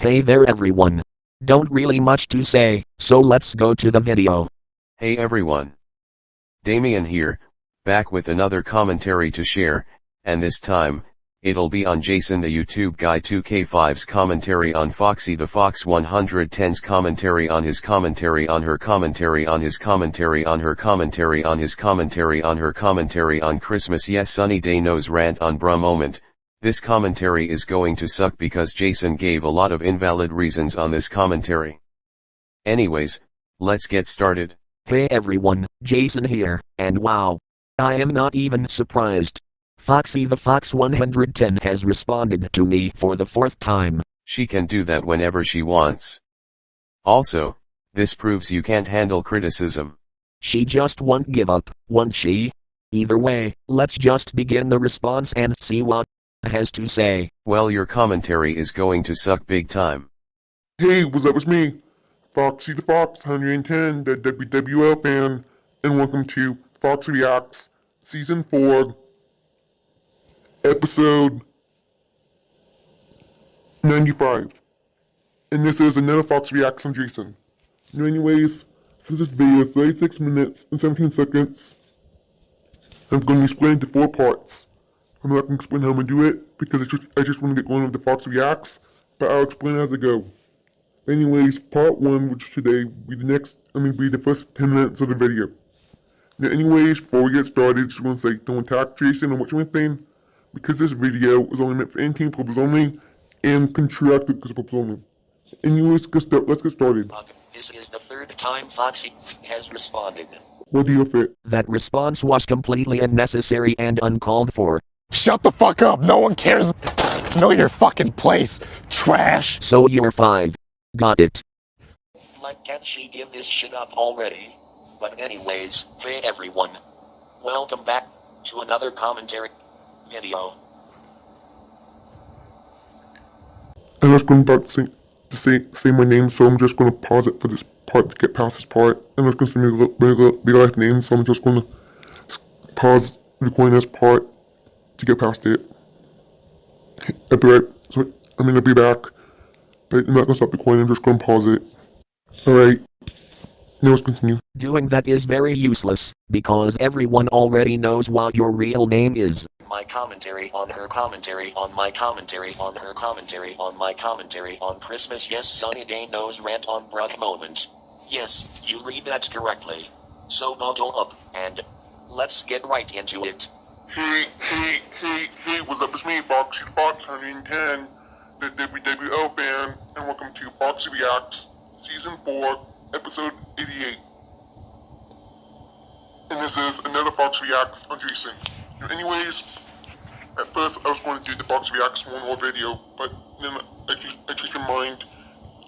Hey there everyone. Don't really much to say, so let's go to the video. Hey everyone. Damien here, back with another commentary to share, and this time, it'll be on Jason the YouTube guy 2K5's commentary on Foxy the Fox 110's commentary on his commentary on her commentary on his commentary on her commentary on his commentary on her commentary on Christmas yes sunny day nose rant on bruh moment. This commentary is going to suck because Jason gave a lot of invalid reasons on this commentary. Anyways, let's get started. Hey everyone, Jason here, and wow. I am not even surprised. Foxy the Fox 110 has responded to me for the fourth time. She can do that whenever she wants. Also, this proves you can't handle criticism. She just won't give up, won't she? Either way, let's just begin the response and see what has to say. Well, your commentary is going to suck big time. Hey, what's up? It's me, Foxy the Fox 110, the WWL fan, and welcome to Fox Reacts, Season 4, Episode 95. And this is another Fox Reacts on Jason. Anyways, since this video is 36 minutes and 17 seconds, I'm going to explain it into 4 parts. I'm not going to explain how I'm going to do it, because I just want to get going with the Fox Reacts, but I'll explain as I go. Anyways, part 1, which today will be the first 10 minutes of the video. Now anyways, before we get started, just want to say, don't attack Jason or what you anything, because this video is only meant for entertainment purposes only, and contracted purposes only. Anyways, let's get started. This is the third time Foxy has responded. What do you fit? That response was completely unnecessary and uncalled for. Shut the fuck up, no one cares. Know your fucking place, trash. So you're 5. Got it. Like, can't she give this shit up already? But anyways, hey everyone. Welcome back to another commentary video. I'm just going back to say my name, so I'm just going to pause it for this part to get past this part. I'm just going to say my real life name, so I'm just going to pause recording this part to get past it. I'll be back, but I'm not going to stop recording, I'm just going to pause it. Alright, now let's continue. Doing that is very useless, because everyone already knows what your real name is. My commentary on her commentary on my commentary on her commentary on my commentary on Christmas yes sunny day nose rant on bruh moment. Yes, you read that correctly. So buckle up, and let's get right into it. Hey, what's up? It's me, Foxy the Fox 110, the WWL fan, and welcome to Foxy Reacts, Season 4, Episode 88. And this is another Fox Reacts on Jason. Anyways, at first I was going to do the Fox Reacts one more video, but then I changed my mind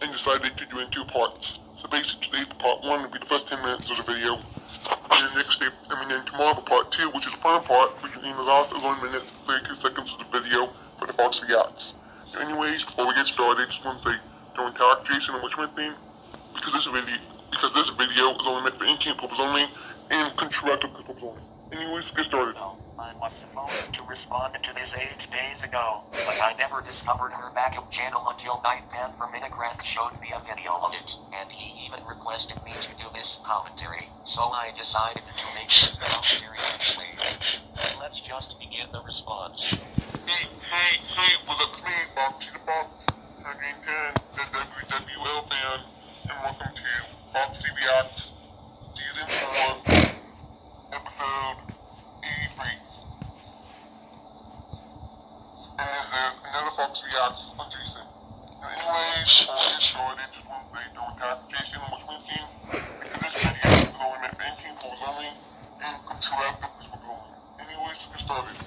and decided to do it in 2 parts. So basically, part 1 will be the first 10 minutes of the video. And then tomorrow for part 2, which is the final part, which will be the last 11 minutes and 32 seconds of the video for the Fox Reacts. So anyways, before we get started, I just want to say, don't attack Jason or which one thing, because this video is only meant for entertainment purposes only, and contracted purposes only. Anyways, get started. I was supposed to respond to this 8 days ago, but I never discovered her backup channel until Nightman from Minecraft showed me a video of it, and he even requested me to do this commentary, so I decided to make this commentary anyway. Let's just begin the response. Hey, what's up? It's me, Foxy the Fox 110, the WWL fan, and welcome to Foxy Reacts, Season 4, Episode 83. And this is another Fox Reacts on Jason. Anyways, before we get started, just want to say don't attack Jason or which one thing, because this video is only meant for entertainment purposes only, and contracted purposes only. Anyways, get started.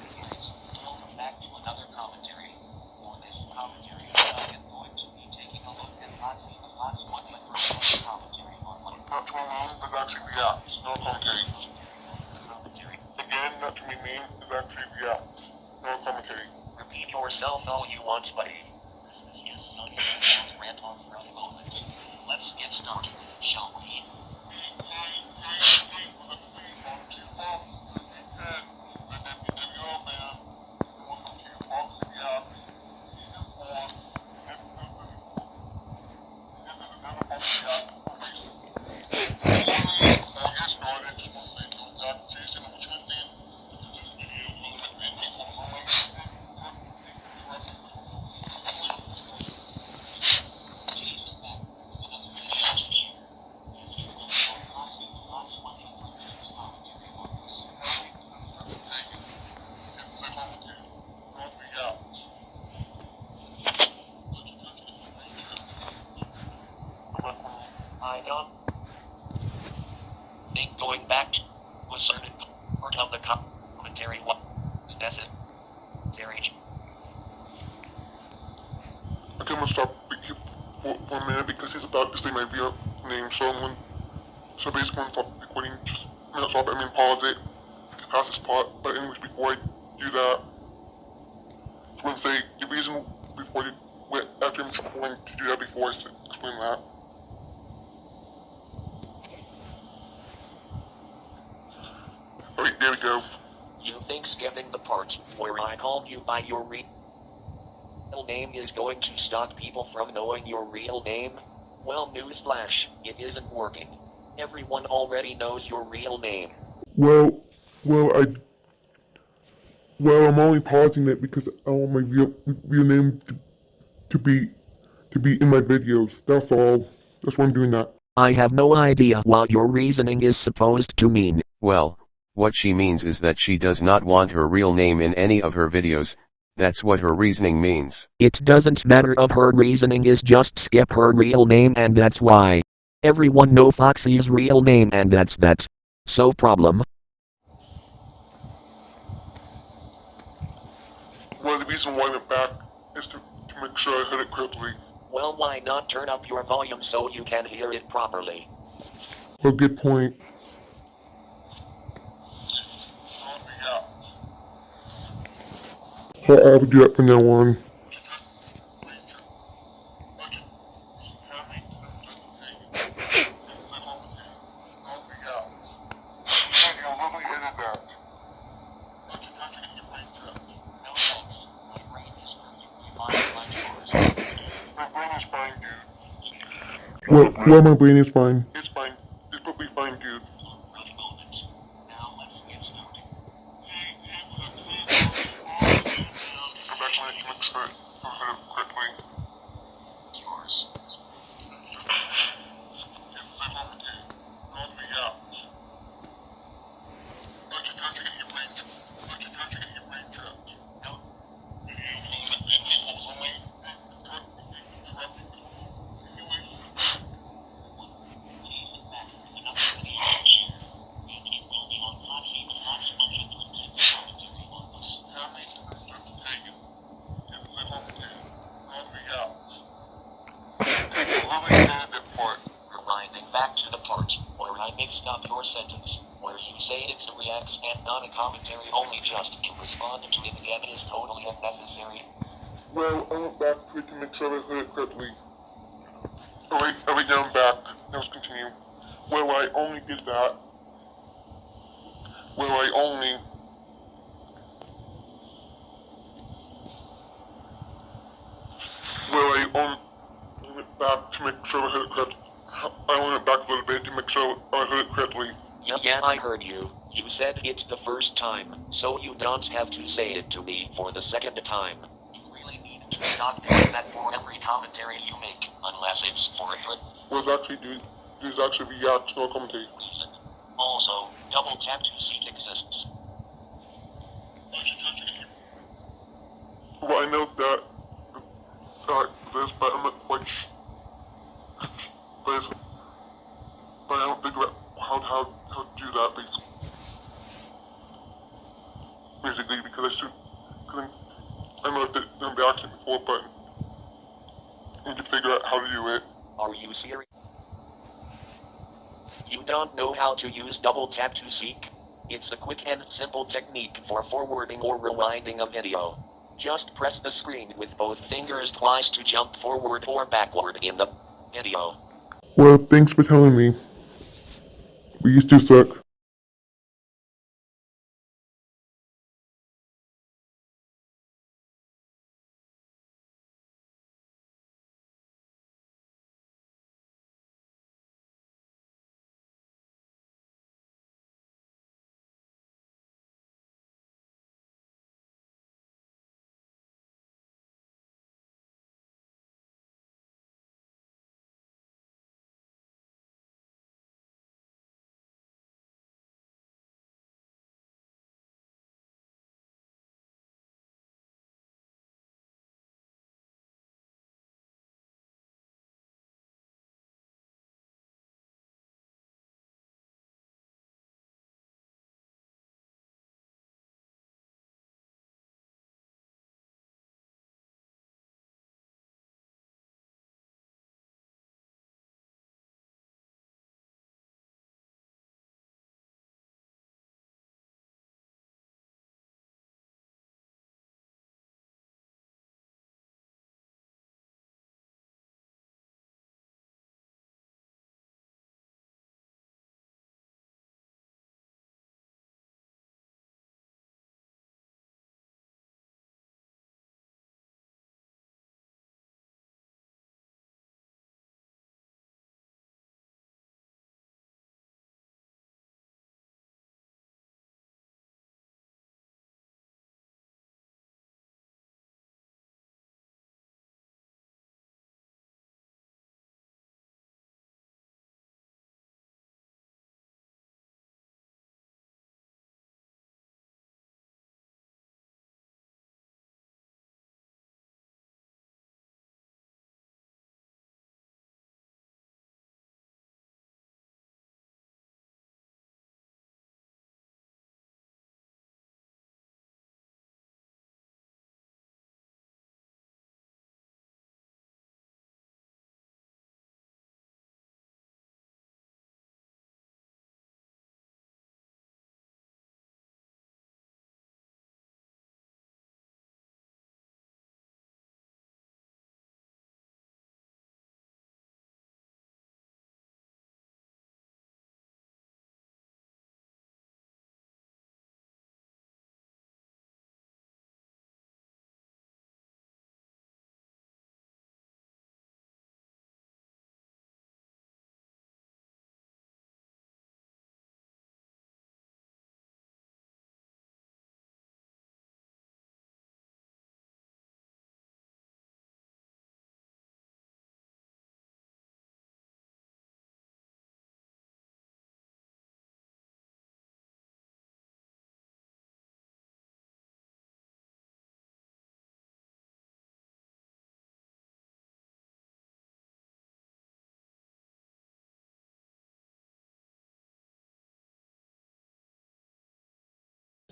Welcome back to another commentary. For this commentary, I am going to be taking a look at Foxy the Fox 100 commentary on my Not to my name, but actually reacts, no commentary. commentary. Again, not to my name, but actually reacts, no commentary. Repeat yourself all you want, buddy. Yes, sunny day nose rant on bruh I don't think going back to a certain part of the commentary was necessary. Okay, I'm gonna stop for a minute because he's about to say my real name, so basically I'm gonna stop recording, just, not stop, I mean pause it, to pass this part, but anyways, before I do that, I want to say the reason before you, after I'm going to do that before I explain that. Alright, there we go. You think skipping the part where I called you by your real name is going to stop people from knowing your real name? Well, newsflash, it isn't working. Everyone already knows your real name. Well, I'm only pausing it because I want my real name to be in my videos. That's all. That's why I'm doing that. I have no idea what your reasoning is supposed to mean. Well, what she means is that she does not want her real name in any of her videos. That's what her reasoning means. It doesn't matter of her reasoning is just skip her real name and that's why. Everyone know Foxy's real name and that's that. So problem. Well, the reason why I went back is to make sure I heard it correctly. Well, why not turn up your volume so you can hear it properly? Well, good point. I will do that from now on. Well, my brain is fine. It's fine. It's probably fine, dude. I'm back when I can make sure I heard it correctly. Yours. Rewinding back to the part where I mixed up your sentence, where you say it's a reacts and not a commentary only just to respond to it again is totally unnecessary. Well, I went back to it to make sure I heard it correctly. Alright, now I'm back. Now let's continue. Well, I only did that. Well, I only went back to make sure I heard it correctly. I only went back a little bit to make sure I heard it correctly. Yeah, I heard you. You said it the first time, so you don't have to say it to me for the second time. You really need to stop doing that for every commentary you make, unless it's for a good Well, it's actually, dude, this is actually reacts, no commentary. reason. Also, double tap to seek exists. Well, I know that this, but I'm not quite but I don't figure out how to do that basically because I know that I've been acting before, but I need to figure out how to do it. Are you serious? You don't know how to use double tap to seek? It's a quick and simple technique for forwarding or rewinding a video. Just press the screen with both fingers twice to jump forward or backward in the video. Well, thanks for telling me. We used to suck.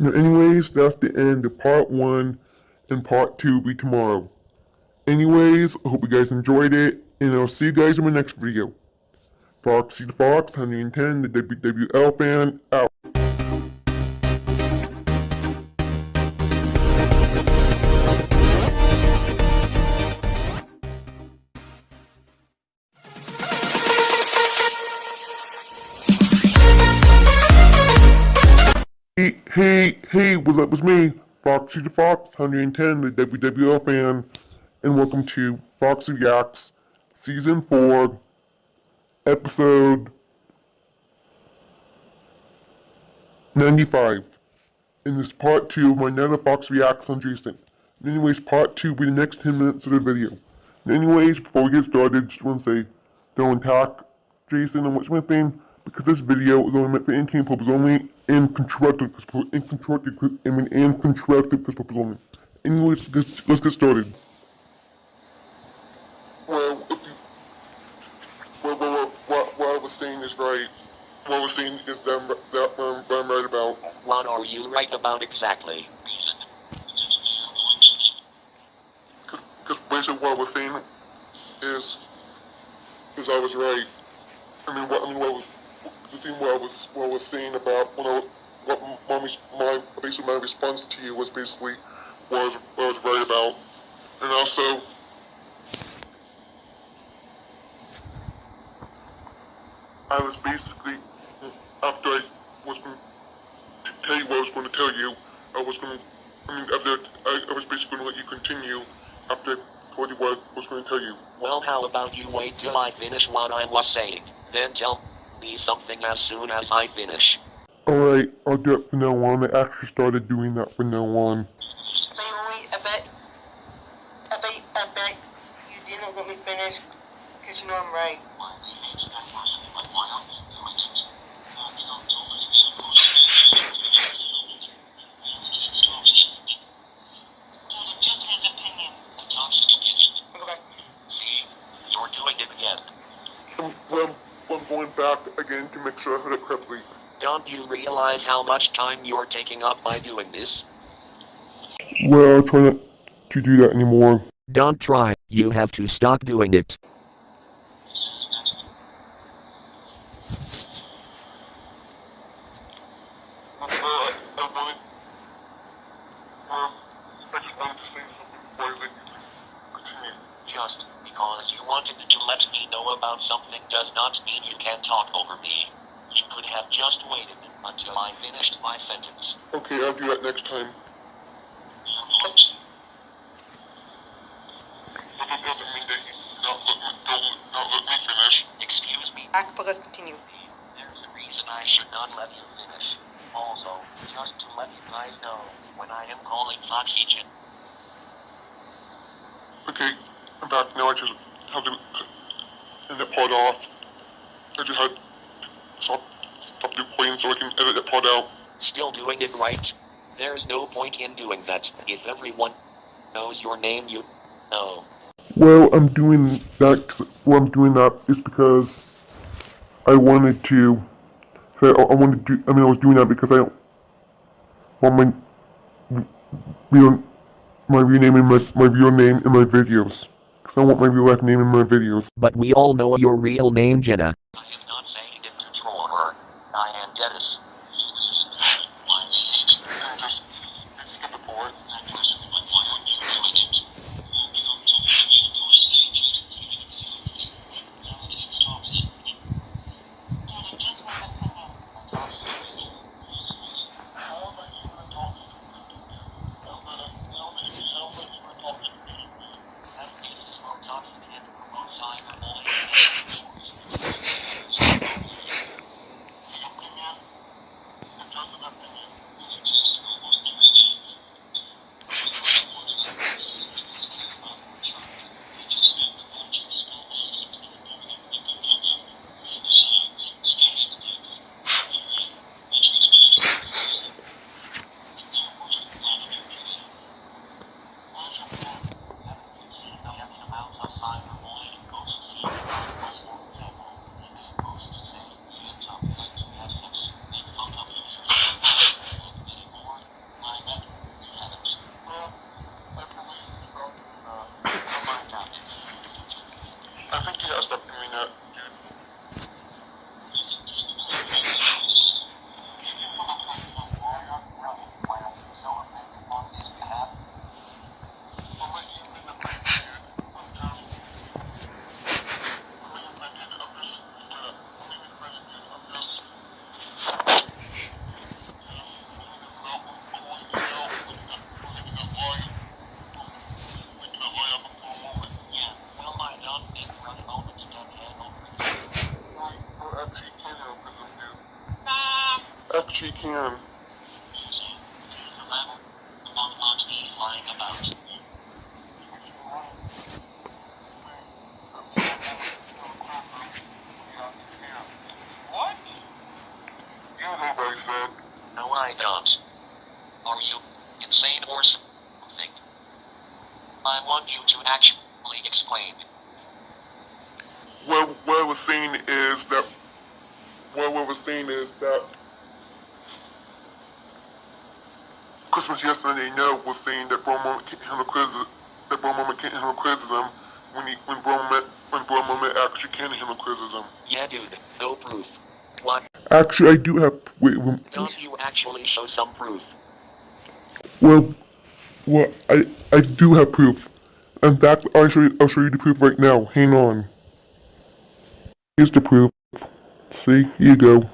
Anyways, that's the end of part 1, and part 2 will be tomorrow. Anyways, I hope you guys enjoyed it, and I'll see you guys in my next video. Foxy the Fox, 110, the WWL fan, out. Hey, what's up? It's me, Foxy the Fox, 110, the WWL fan, and welcome to Foxy Reacts, Season 4, Episode 95. And this is part 2 of my Nana Fox Reacts on Jason. Anyways, part 2 will be the next 10 minutes of the video. Anyways, before we get started, just want to say, don't attack Jason and what's my thing, because this video is only meant for in-game purpose only, and constructive purpose only. Anyways, let's get started. Well, if you, what I was saying is right. What I was saying is that I'm right about. What are you right about exactly? Because basically what I was saying is I was right. What I was saying about my response to you was basically what I was right about, and also I was basically after I was going to tell you what I was going to tell you, I was basically going to let you continue after I told you what I was going to tell you. Well, how about you wait till I finish what I was saying, then tell me something as soon as I finish. Alright, I'll do it from now on. I actually started doing that from now on. Wait, I bet you didn't let me finish, because you know I'm right. I'm going back again to make sure I heard it correctly. Don't you realize how much time you're taking up by doing this? Well, I'll try not to do that anymore. Don't try, you have to stop doing it. I just wanted to say something before I let you continue. Just because you wanted to let me know about something does not mean you can talk over me. You could have just waited until I finished my sentence. Okay, I'll do that next time. But that doesn't mean that you not let me finish. Excuse me? But let's continue. There's a reason I should not let you finish. Also, just to let you guys know, when I am calling oxygen. Okay, I'm back now. I just have to end that part off. I just had to stop the recording so I can edit that part out. Still doing it right. There's no point in doing that if everyone knows your name, you know. Well, I'm doing that is because I wanted to. I was doing that because I don't want my real name in my real name in my videos. Because I want my real life name in my videos. But we all know your real name, Jenna. I am not saying it to troll her. I am Dennis. Skip the part. I think he has stopped doing that, dude. Actually can. What? You know what I said. No, I don't. Are you insane or something? I want you to actually explain. What I was saying is that Christmas yesterday no was saying that Bro Moment can't handle criticism. That Bro Moment can't handle criticism when Bro Moment actually can handle criticism. Yeah, dude, no proof. What? Actually, I do have. Don't you actually show some proof? Well, I do have proof. In fact, I'll show you the proof right now. Hang on. Here's the proof. See, here you go.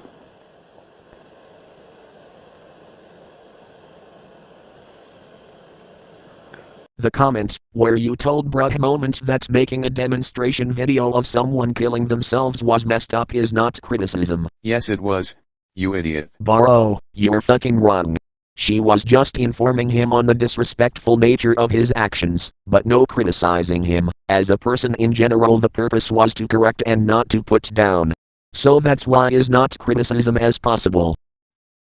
The comment, where you told Bruh Moment that making a demonstration video of someone killing themselves was messed up is not criticism. Yes it was, you idiot. Bro, you're fucking wrong. She was just informing him on the disrespectful nature of his actions, but no criticizing him. As a person in general, the purpose was to correct and not to put down. So that's why is not criticism as possible.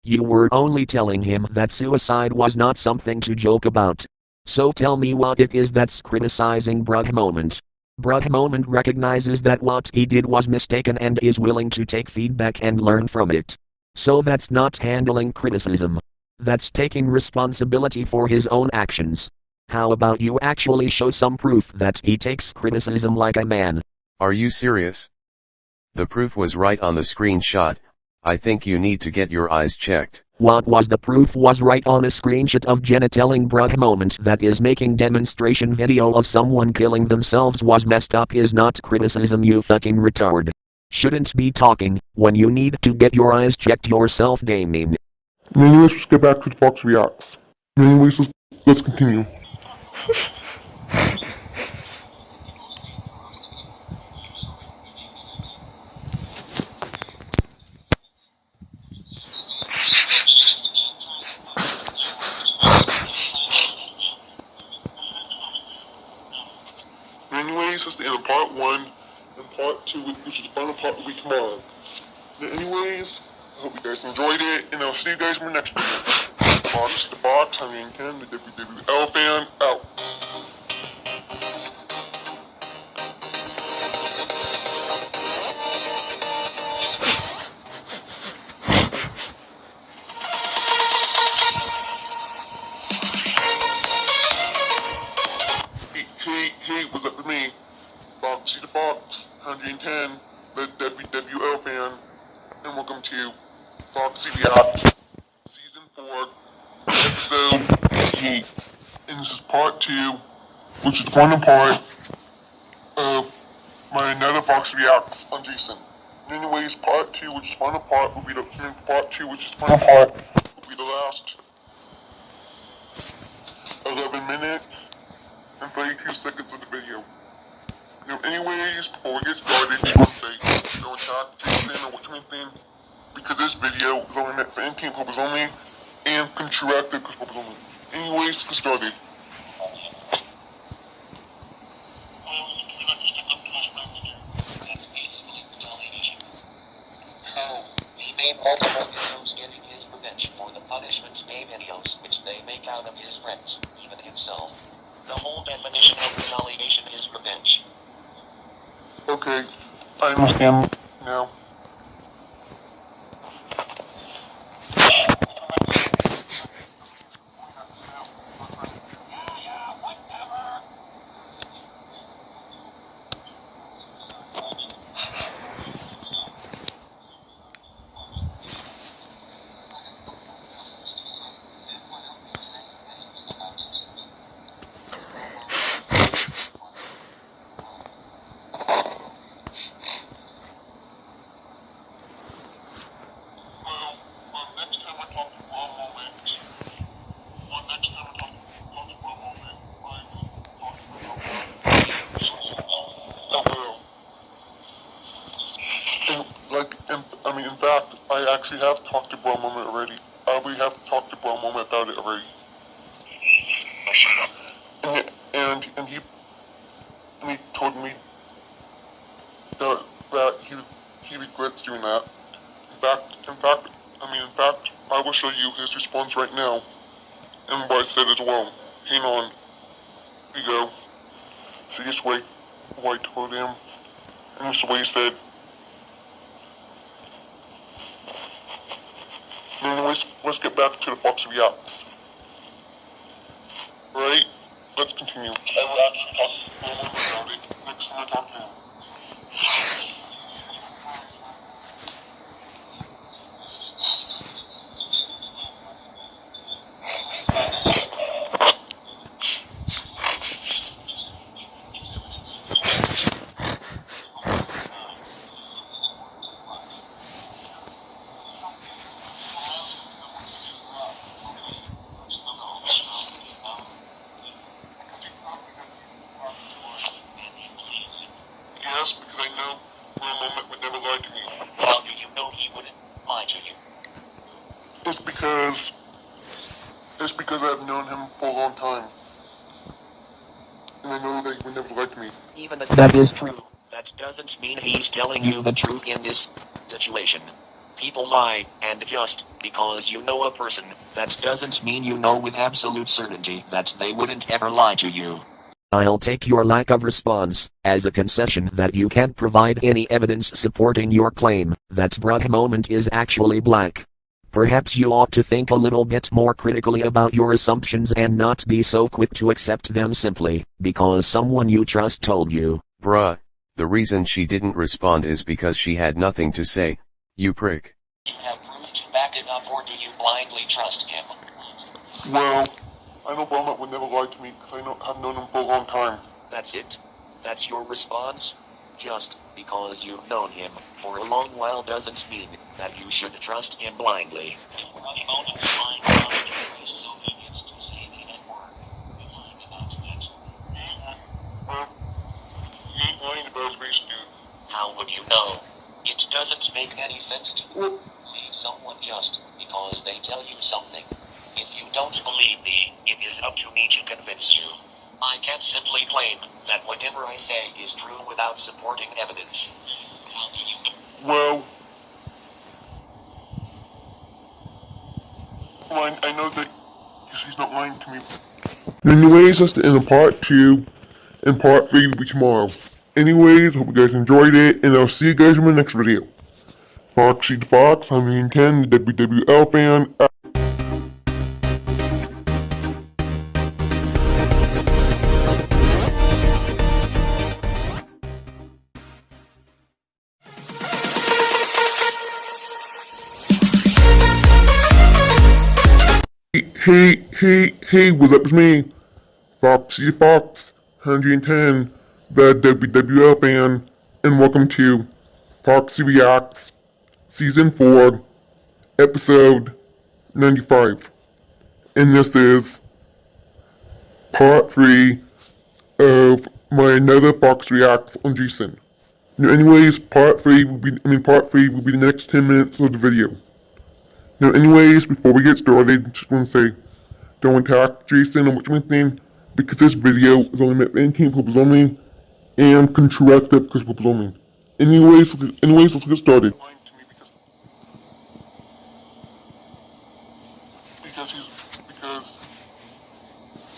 You were only telling him that suicide was not something to joke about. So tell me what it is that's criticizing Bruh Moment. Bruh Moment recognizes that what he did was mistaken and is willing to take feedback and learn from it. So that's not handling criticism. That's taking responsibility for his own actions. How about you actually show some proof that he takes criticism like a man? Are you serious? The proof was right on the screenshot. I think you need to get your eyes checked. What was the proof was right on a screenshot of Jenna telling Bruh Moment that is making demonstration video of someone killing themselves was messed up is not criticism, you fucking retard. Shouldn't be talking when you need to get your eyes checked yourself, gaming. Anyways, let's get back to the Fox Reacts. Anyways, let's continue. Anyways, that's the end of part 1, and part 2, which is the final part, will be tomorrow. Anyways, I hope you guys enjoyed it, and I'll see you guys in my next video. Box to box, I'm in Ken, the WWL fan, out. Hey, what's up with me? Foxy the Fox, 110, the WWL fan, and welcome to Foxy Reacts, Season 4, Episode 8. And this is part 2, which is the final part of my another Fox Reacts on Jason. Anyways, part 2, which is the final part, will be the part 2, which is the final part, will be the last 11 minutes and 32 seconds of the video. Now, anyways, before we get started, just want to say, don't talk to Jason or what anything, because this video is only meant for entertainment purposes only, and contracted purposes only. Anyways, let's get started. He made multiple videos getting his revenge for the punishment made videos which they make out of his friends, even himself. The whole definition of retaliation is revenge. Okay, I understand now. actually have talked to Brown Moment already. We have talked to Brown Moment about it already. And he told me that he regrets doing that. In fact, I will show you his response right now, and what I said as well. Hang on. Here you go. See this way, what I told him, and this is what he said. Anyways, let's get back to the Fox Reacts. Right? Let's continue. I will actually talk about it next time I talk to him. Yes, because I know for a moment would never lie to me. How do you know he wouldn't lie to you? It's because I've known him for a long time. And I know that he would never lie to me. Even if that is true, that doesn't mean he's telling you the truth in this situation. People lie, and just because you know a person, that doesn't mean you know with absolute certainty that they wouldn't ever lie to you. I'll take your lack of response as a concession that you can't provide any evidence supporting your claim that Brown Moment is actually black. Perhaps you ought to think a little bit more critically about your assumptions and not be so quick to accept them simply because someone you trust told you. Bruh, the reason she didn't respond is because she had nothing to say, you prick. You have proof to back it up, or do you blindly trust him? Well, I know Brown would never lie to me because I've known him for a long time. That's it? That's your response? Just because you've known him for a long while doesn't mean that you should trust him blindly. Running on a blind so he gets to say the N-word. You lying about that? Well, he ain't lying about his race, dude. How would you know? It doesn't make any sense to believe someone just because they tell you something. If you don't believe me, it is up to me to convince you. I can't simply claim that whatever I say is true without supporting evidence. How do you know? Well, I know that he's not lying to me. Anyways, that's the end of part 2, and part 3 will be tomorrow. Anyways, hope you guys enjoyed it, and I'll see you guys in my next video. Foxy the Fox, 110, the WWL fan. Hey, what's up, it's me, Foxy the Fox, 110, the WWL fan, and welcome to Foxy Reacts, Season 4, Episode 95. And this is Part 3 of my another Fox Reacts on Jason. Now anyways, part 3 will be the next 10 minutes of the video. Now anyways, before we get started, just want to say, don't attack Jason or what's my name, because this video is only meant for entertainment purposes only, and constructive purposes only. Anyways, let's get started. Because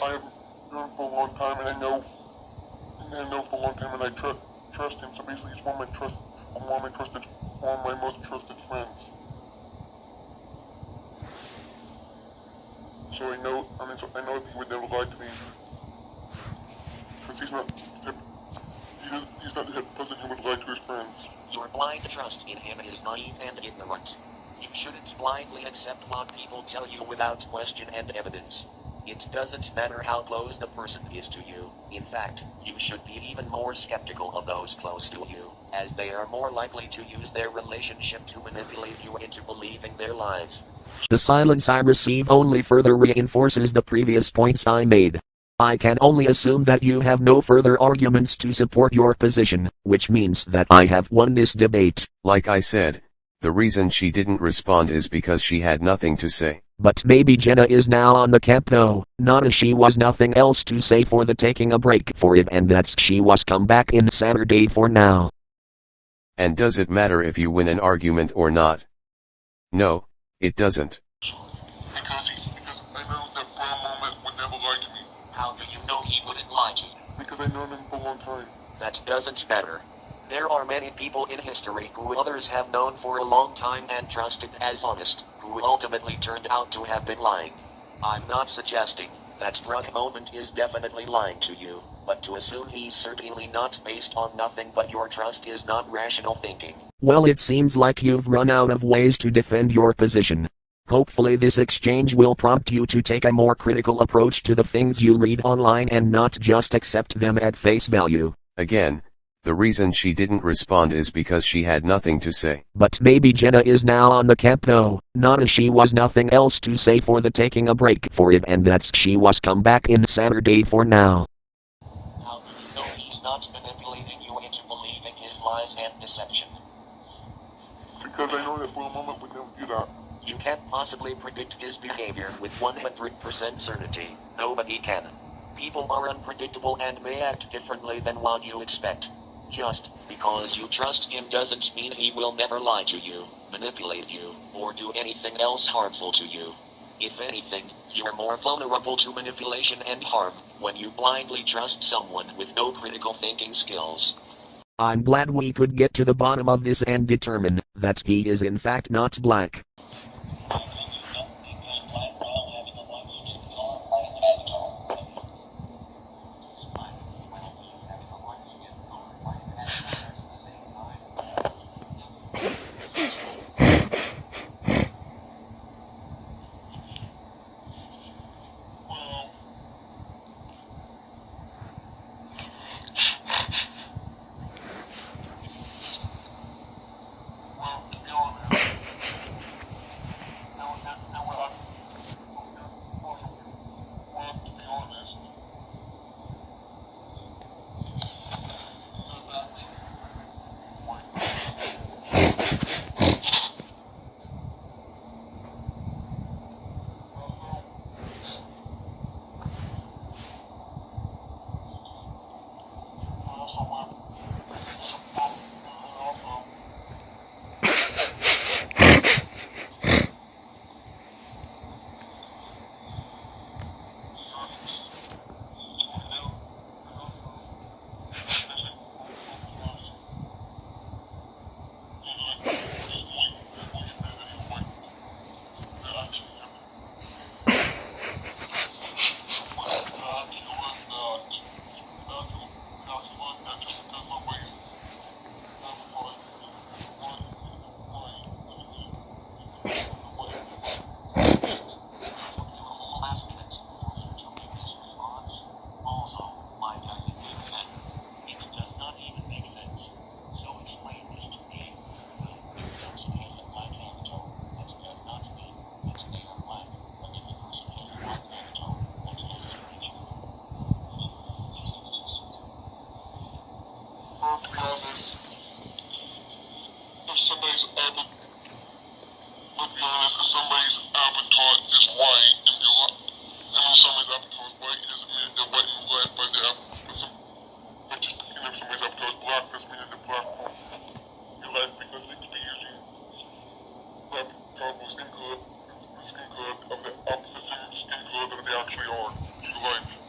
I have known for a long time, and I know for a long time, and I trust him. So basically, he's one of my most trusted friends. So I know that he would never lie to me. Because he's not the type of person who would lie to his friends. Your blind trust in him is naive and ignorant. You shouldn't blindly accept what people tell you without question and evidence. It doesn't matter how close the person is to you. In fact, you should be even more skeptical of those close to you, as they are more likely to use their relationship to manipulate you into believing their lies. The silence I receive only further reinforces the previous points I made. I can only assume that you have no further arguments to support your position, which means that I have won this debate. Like I said, The reason she didn't respond is because she had nothing to say. But maybe Jenna is now on the camp though, not as she was nothing else to say for the taking a break for it and that's she was come back in Saturday for now. And does it matter if you win an argument or not? No, it doesn't. Because I know that for a moment would never lie to me. How do you know he wouldn't lie to you? Because I know him for a long time. That doesn't matter. There are many people in history who others have known for a long time and trusted as honest, who ultimately turned out to have been lying. I'm not suggesting that drug moment is definitely lying to you, but to assume he's certainly not based on nothing but your trust is not rational thinking. Well, it seems like you've run out of ways to defend your position. Hopefully this exchange will prompt you to take a more critical approach to the things you read online and not just accept them at face value. Again, the reason she didn't respond is because she had nothing to say. But maybe Jenna is now on the camp though, not as she was nothing else to say for the taking a break for it and that's she was come back in Saturday for now. How do you know he's not manipulating you into believing his lies and deception? Because I know that for a moment would never do that. You can't possibly predict his behavior with 100% certainty. Nobody can. People are unpredictable and may act differently than what you expect. Just because you trust him doesn't mean he will never lie to you, manipulate you, or do anything else harmful to you. If anything, you're more vulnerable to manipulation and harm when you blindly trust someone with no critical thinking skills. I'm glad we could get to the bottom of this and determine that he is in fact not black.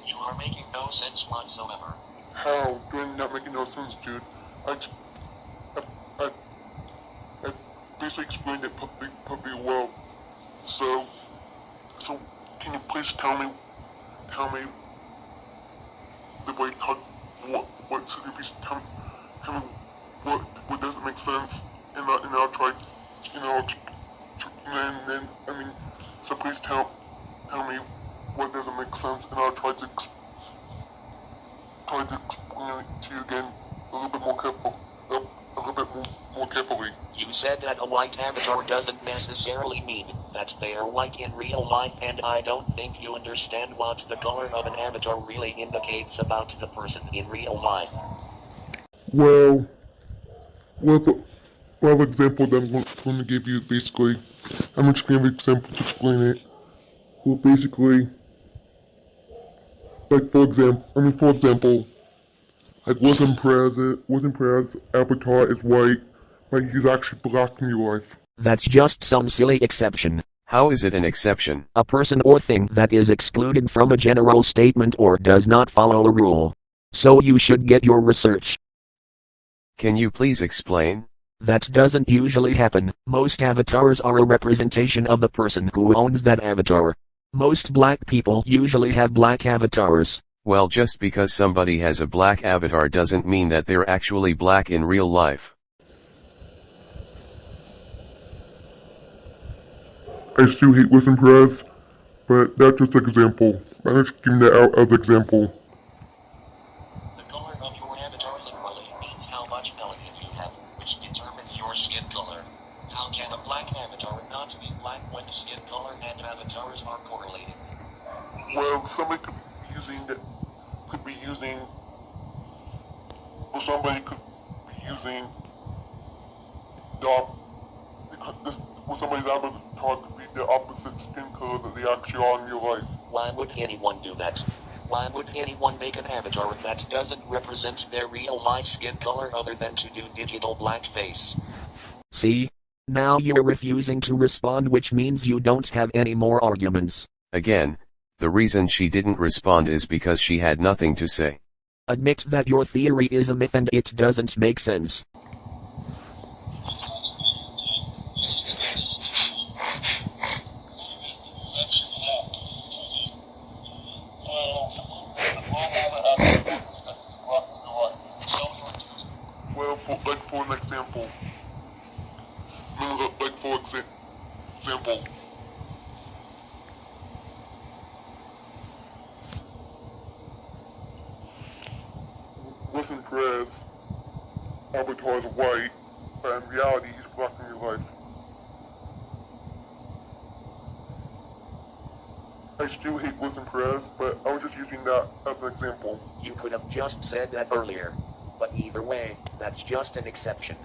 You are making no sense whatsoever. How? Doing not making no sense, dude. I basically explained it pretty well. So can you please tell me the way what should you please tell me what doesn't make sense and I'll try and then so please tell me what doesn't make sense and I'll try to explain it to you again a little bit more carefully. You said that a white avatar doesn't necessarily mean that they are white in real life, and I don't think you understand what the color of an avatar really indicates about the person in real life. Well, Well, example that I'm going to give you is basically, I'm just going to give an example to explain it. Well, basically, like for example, like wasn't Perez avatar is white, but he's actually black in real life. That's just some silly exception. How is it an exception? A person or thing that is excluded from a general statement or does not follow a rule. So you should get your research. Can you please explain? That doesn't usually happen. Most avatars are a representation of the person who owns that avatar. Most black people usually have black avatars. Well, just because somebody has a black avatar doesn't mean that they're actually black in real life. I still hate Wilson Perez, but that's just an example. I'm just giving that out as an example. The color of your avatar literally means how much melanin you have, which determines your skin color. How can a black avatar not be black when skin color and avatars are correlated? Well, somebody could be using, or somebody could be using somebody's avatar could be the opposite skin color that they actually are in real life. Why would anyone do that? Why would anyone make an avatar that doesn't represent their real life skin color other than to do digital blackface? See? Now you're refusing to respond, which means you don't have any more arguments. Again, the reason she didn't respond is because she had nothing to say. Admit that your theory is a myth and it doesn't make sense. Well, for an example, Wilson Perez avatar is white, but in reality he's black in real life. I still hate Wilson Perez, but I was just using that as an example. You could have just said that earlier. But either way, that's just an exception.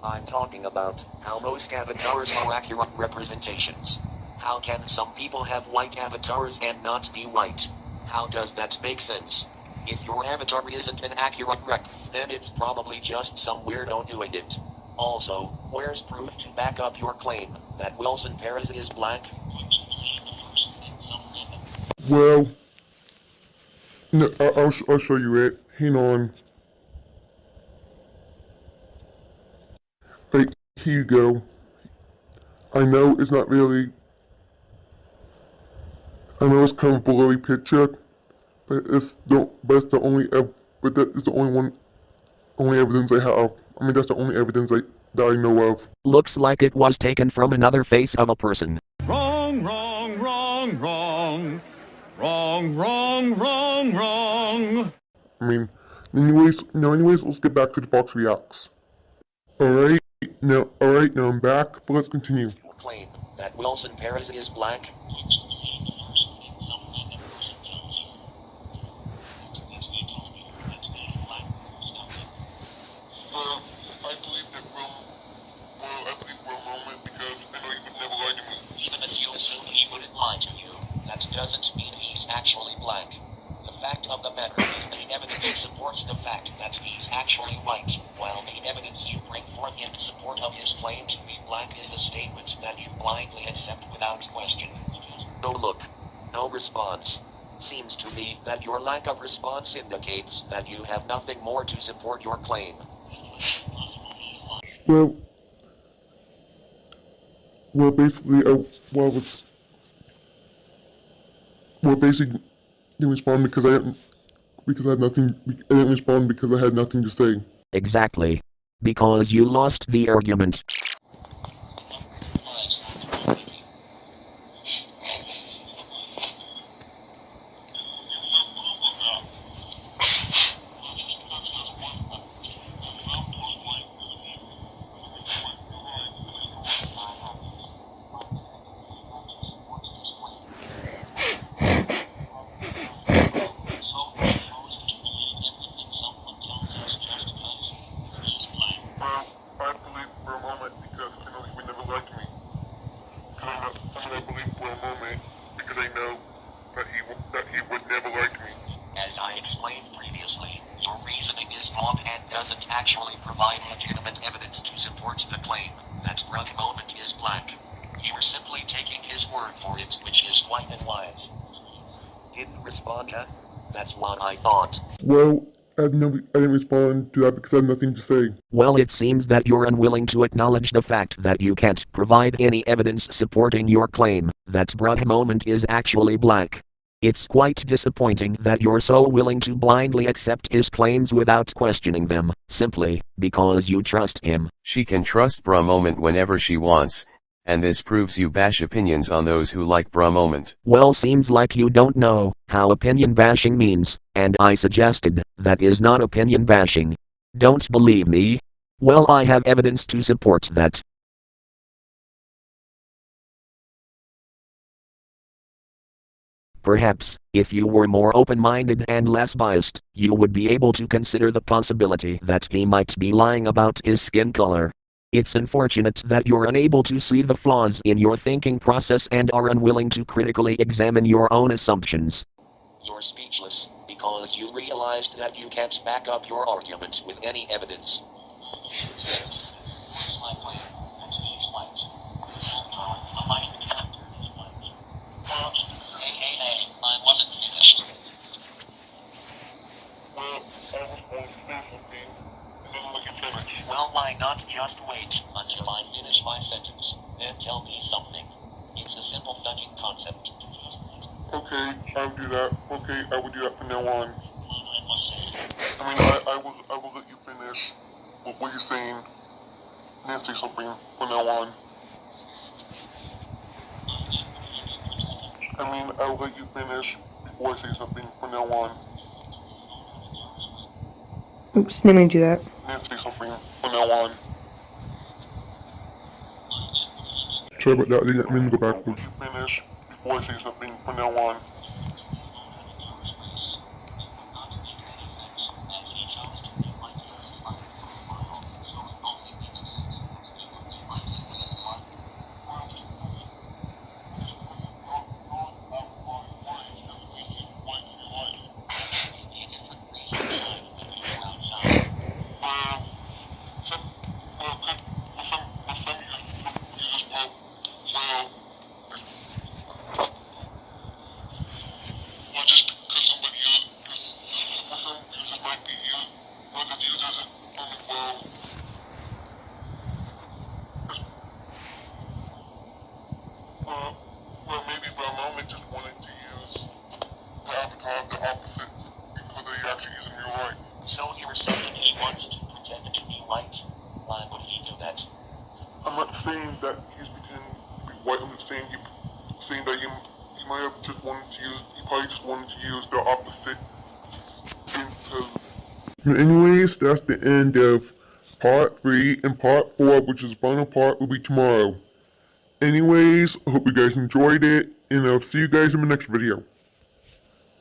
I'm talking about how most avatars are accurate representations. How can some people have white avatars and not be white? How does that make sense? If your avatar isn't an accurate rec, then it's probably just some weirdo doing it. Also, where's proof to back up your claim that Wilson Perez is black? Well, no, I'll show you it. Hang on. Right, here you go. I know it's not really. I know it's kind of a blurry picture, but it's the only only evidence I have. I mean, that's the only evidence that I know of. Looks like it was taken from another face of a person. Wrong, wrong, wrong, wrong. Wrong, wrong, wrong, wrong. I mean, anyways, let's get back to the Fox Reacts. Alright, now I'm back, but let's continue. Claim that Wilson Perez is black. I believe for a moment because I know he would never lie to me. Even if you assume he wouldn't lie to you, that doesn't mean he's actually black. The fact of the matter is the evidence supports the fact that he's actually white, while the evidence you bring forth in support of his claim to be black is a statement that you blindly accept without question. No look. No response. Seems to me that your lack of response indicates that you have nothing more to support your claim. Well, basically, basically, didn't respond because I had nothing. I didn't respond because I had nothing to say. Exactly. Because you lost the argument. I believe for a moment because I know he would never like me. I believe for a moment because I know that he would never like me. As I explained previously, your reasoning is wrong and doesn't actually provide legitimate evidence to support the claim that Brooke Moment is black. You're simply taking his word for it, which is quite unwise. Didn't respond, huh? That's what I thought. Well, I didn't respond to that because I had nothing to say. Well, it seems that you're unwilling to acknowledge the fact that you can't provide any evidence supporting your claim that Brooke Moment is actually black. It's quite disappointing that you're so willing to blindly accept his claims without questioning them, simply because you trust him. She can trust Bra Moment whenever she wants, and this proves you bash opinions on those who like Bra Moment. Well, seems like you don't know how opinion bashing means, and I suggested that is not opinion bashing. Don't believe me? Well, I have evidence to support that. Perhaps, if you were more open-minded and less biased, you would be able to consider the possibility that he might be lying about his skin color. It's unfortunate that you're unable to see the flaws in your thinking process and are unwilling to critically examine your own assumptions. You're speechless, because you realized that you can't back up your argument with any evidence. Hey, I wasn't finished. Well, I was going to say something, and then let you finish. Well, why not just wait until I finish my sentence, then tell me something. It's a simple fucking concept. Okay, I will do that. Okay, I will do that from now on. I will let you finish what you're saying, and then say something from now on. I will let you finish before I say something from now on. Oops, didn't mean to do that. And then say something from now on. Sorry about that, I didn't mean to go backwards. I will let you finish before I say something from now on. Well, maybe by a moment just wanted to use the avatar of the opposite because they actually using me right. So you're saying he wants to pretend to be white? Why would he do that? I'm not saying that he's pretending to be white. I'm just saying that he might have just wanted to use. He probably just wanted to use the opposite skin color. Anyways, that's the end of part 3, and part 4, which is the final part, will be tomorrow. Anyways, I hope you guys enjoyed it, and I'll see you guys in the next video.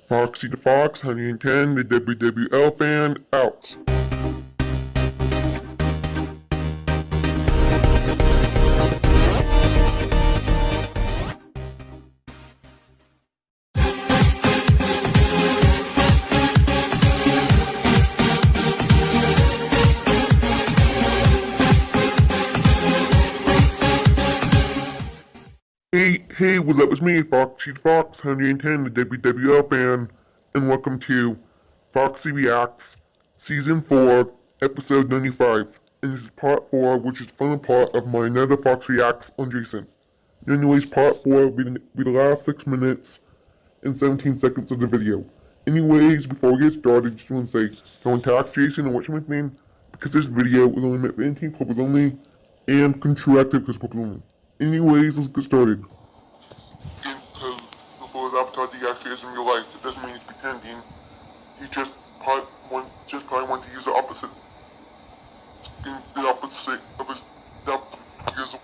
Foxy the Fox, 110, the WWL fan, out. Hey, what's up? It's me, Foxy the Fox, 110, the WWL fan, and welcome to Foxy Reacts, Season 4, Episode 95. And this is Part 4, which is the final part of my Another Fox Reacts on Jason. Anyways, Part 4 will be the last 6 minutes and 17 seconds of the video. Anyways, before we get started, just want to say, don't tag Jason and watch my thing, because this video is only meant for 18 purpose only, and control active purpose only. Anyways, let's get started. Because before his avatar he actually is in real life, it doesn't mean he's pretending. He just probably want to use the opposite skin, the opposite of his, use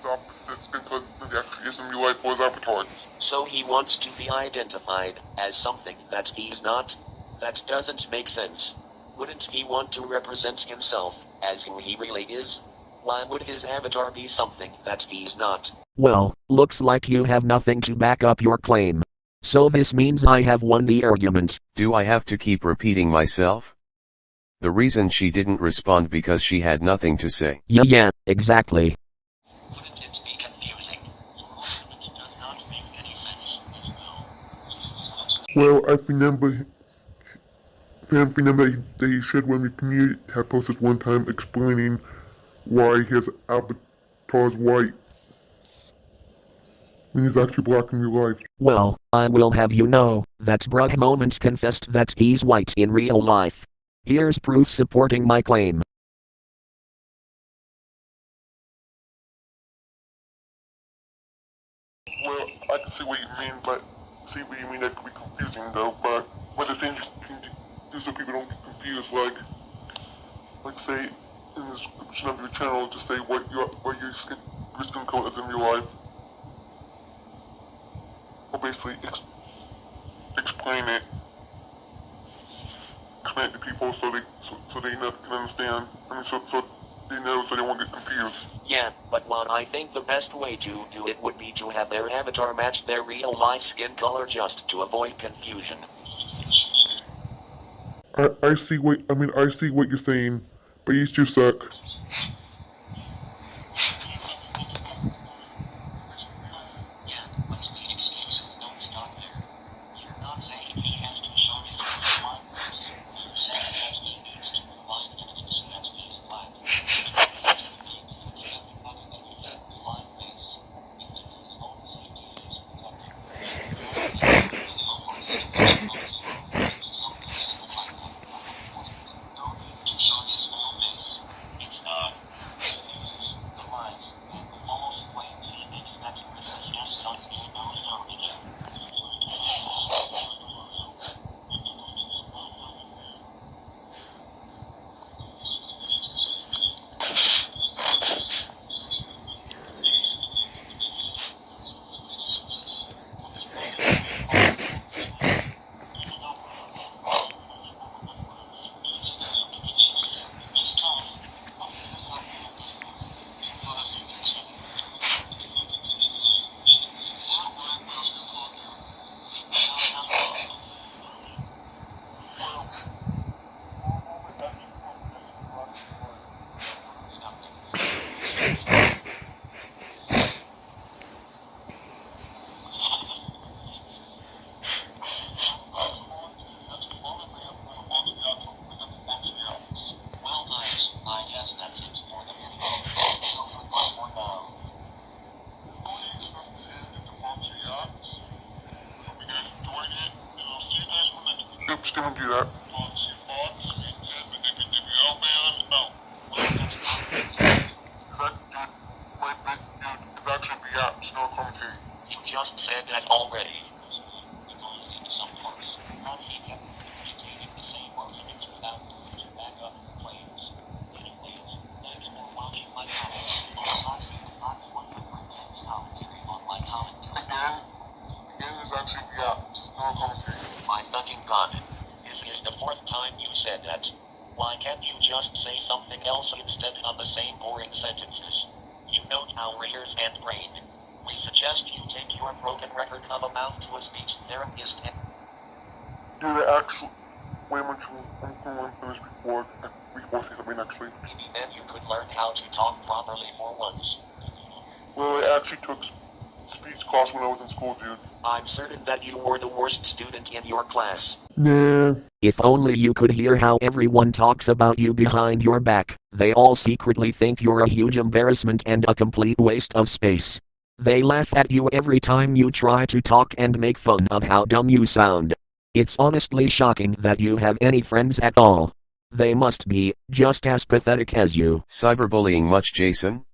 the opposite skin color than he actually is in real life for his avatar. So he wants to be identified as something that he's not? That doesn't make sense. Wouldn't he want to represent himself as who he really is? Why would his avatar be something that he's not? Well, looks like you have nothing to back up your claim. So this means I have won the argument. Do I have to keep repeating myself? The reason she didn't respond because she had nothing to say. Yeah, exactly. Wouldn't it be confusing? Your argument does not make any sense. Well, I remember that he said when the community had posted one time explaining why his avatar is white when he's actually black in real life. Well, I will have you know, that bruh moment confessed that he's white in real life. Here's proof supporting my claim. Well, I can see what you mean, that could be confusing though, but the thing you can do so people don't get confused, like say in the description of your channel, just say what your skin color is in real life. Or basically explain it to people so they can understand. So they know so they won't get confused. Yeah, but what I think the best way to do it would be to have their avatar match their real life skin color just to avoid confusion. I see what you're saying, but you two suck. Yeah, but the excuses don't stop there. You're not saying he has to show his real life face. You're saying that he needs to provide evidence that he's black. Oops, didn't do that. You just said that already. Some parts. How he kept communicating the same arguments without backup claims. Anyways, thanks for watching my commentary. Foxy would not want to pretend commentary on my commentary. Again is actually the apps, no commentary. My fucking god. This is the fourth time you said that. Why can't you just say something else instead of the same boring sentences? You know our ears and brain. We suggest you take your broken record of a mouth to a speech therapist and Do the actual. Wait a minute, I'm going to finish before I say something actually. maybe then you could learn how to talk properly for once. Well, I actually took speech class when I was in school, dude. I'm certain that you were the worst student in your class. Nah. If only you could hear how everyone talks about you behind your back. They all secretly think you're a huge embarrassment and a complete waste of space. They laugh at you every time you try to talk and make fun of how dumb you sound. It's honestly shocking that you have any friends at all. They must be just as pathetic as you. Cyberbullying much, Jason?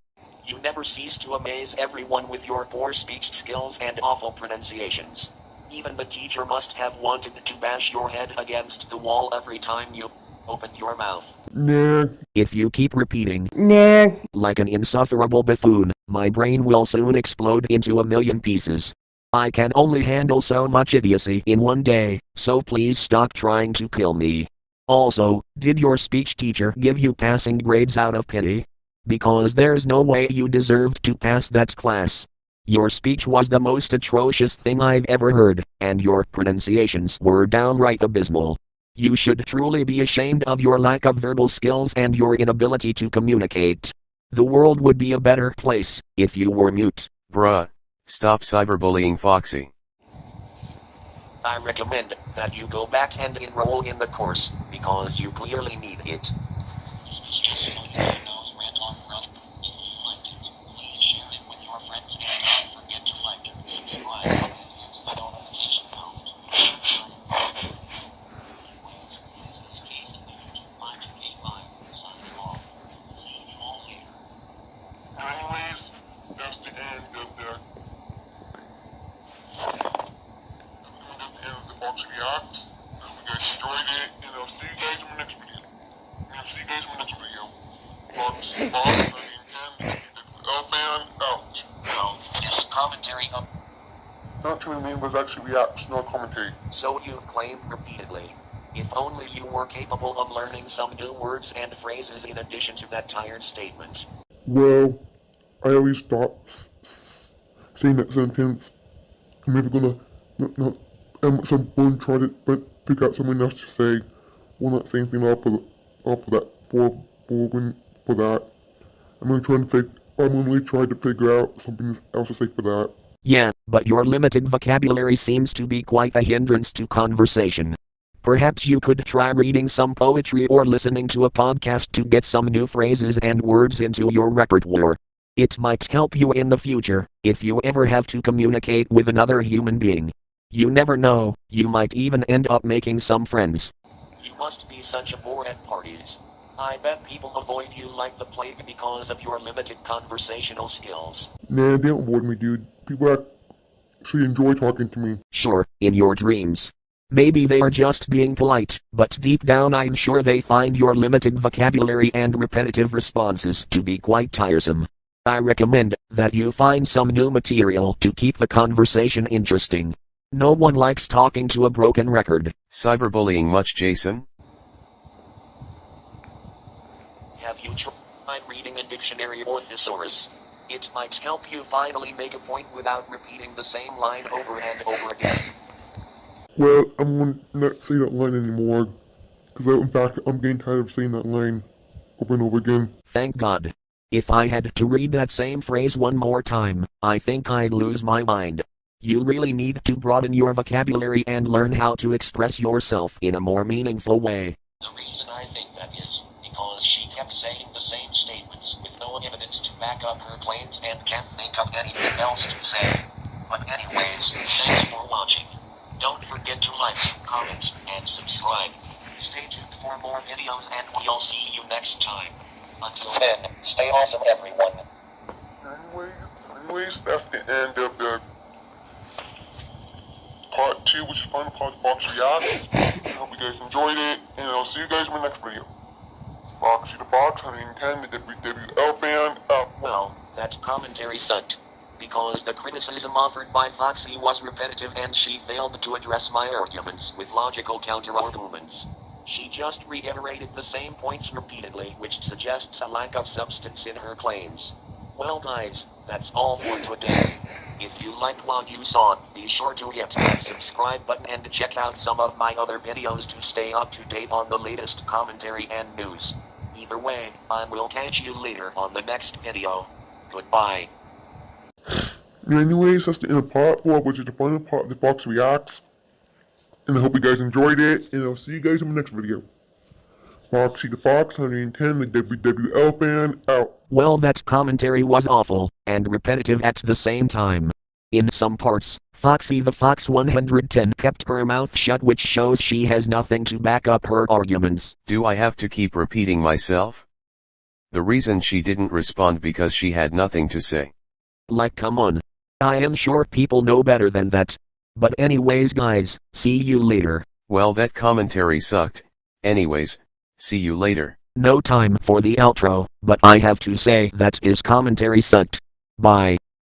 You never cease to amaze everyone with your poor speech skills and awful pronunciations. Even the teacher must have wanted to bash your head against the wall every time you opened your mouth. Nah. If you keep repeating, Nah. like an insufferable buffoon, my brain will soon explode into a million pieces. I can only handle so much idiocy in one day, so please stop trying to kill me. Also, did your speech teacher give you passing grades out of pity? because there's no way you deserved to pass that class. Your speech was the most atrocious thing I've ever heard, and your pronunciations were downright abysmal. You should truly be ashamed of your lack of verbal skills and your inability to communicate. The world would be a better place if you were mute. Bruh, stop cyberbullying Foxy. I recommend that you go back and enroll in the course, because you clearly need it. Anyways, that's the end of the Fox Reacts. I hope you guys enjoyed it, and I'll see you guys in the next video. Fox, L-Band out. Well, is commentary up? Not to name was actually reacts, not commentary. So you've claimed repeatedly. If only you were capable of learning some new words and phrases in addition to that tired statement. Well, I always stop saying that sentence. I'm never gonna someone try to figure out something else to say. Will not say anything off of that for that. I'm gonna try to figure out something else to say for that. Yeah, but your limited vocabulary seems to be quite a hindrance to conversation. Perhaps you could try reading some poetry or listening to a podcast to get some new phrases and words into your repertoire. It might help you in the future, if you ever have to communicate with another human being. You never know, you might even end up making some friends. You must be such a bore at parties. I bet people avoid you like the plague because of your limited conversational skills. Nah, they don't avoid me, dude. People actually enjoy talking to me. Sure, in your dreams. Maybe they are just being polite, but deep down I'm sure they find your limited vocabulary and repetitive responses to be quite tiresome. I recommend that you find some new material to keep the conversation interesting. No one likes talking to a broken record. Cyberbullying much, Jason? Have you tried reading a dictionary or thesaurus? It might help you finally make a point without repeating the same line over and over again. Well, I'm gonna not say that line anymore, because in fact I'm getting tired of saying that line over and over again. Thank God. If I had to read that same phrase one more time, I think I'd lose my mind. You really need to broaden your vocabulary and learn how to express yourself in a more meaningful way. The reason I think that is because she kept saying the same statements with no evidence to back up her claims and can't think of anything else to say. But anyways, thanks for watching. Don't forget to like, comment, and subscribe. Stay tuned for more videos and we'll see you next time. Until then, stay awesome everyone. Anyways, that's the end of the part 2, which is final part of Fox Reacts. I hope you guys enjoyed it, and I'll see you guys in my next video. Foxy the Fox, 110, the WWL band, out. Well, that commentary sucked. Because the criticism offered by Foxy was repetitive and she failed to address my arguments with logical counter-arguments. She just reiterated the same points repeatedly, which suggests a lack of substance in her claims. Well guys, that's all for today. If you liked what you saw, be sure to hit that subscribe button and check out some of my other videos to stay up to date on the latest commentary and news. Either way, I will catch you later on the next video. Goodbye. Anyways, that's the end of part 4, which is the final part of the Fox Reacts. And I hope you guys enjoyed it, and I'll see you guys in the next video. Foxy the Fox, 110, the WWL fan, out. Well, that commentary was awful, and repetitive at the same time. In some parts, Foxy the Fox 110 kept her mouth shut, which shows she has nothing to back up her arguments. Do I have to keep repeating myself? The reason she didn't respond because she had nothing to say. Like, come on. I am sure people know better than that. But anyways guys, see you later. Well, that commentary sucked. Anyways, see you later. No time for the outro, but I have to say that his commentary sucked. Bye.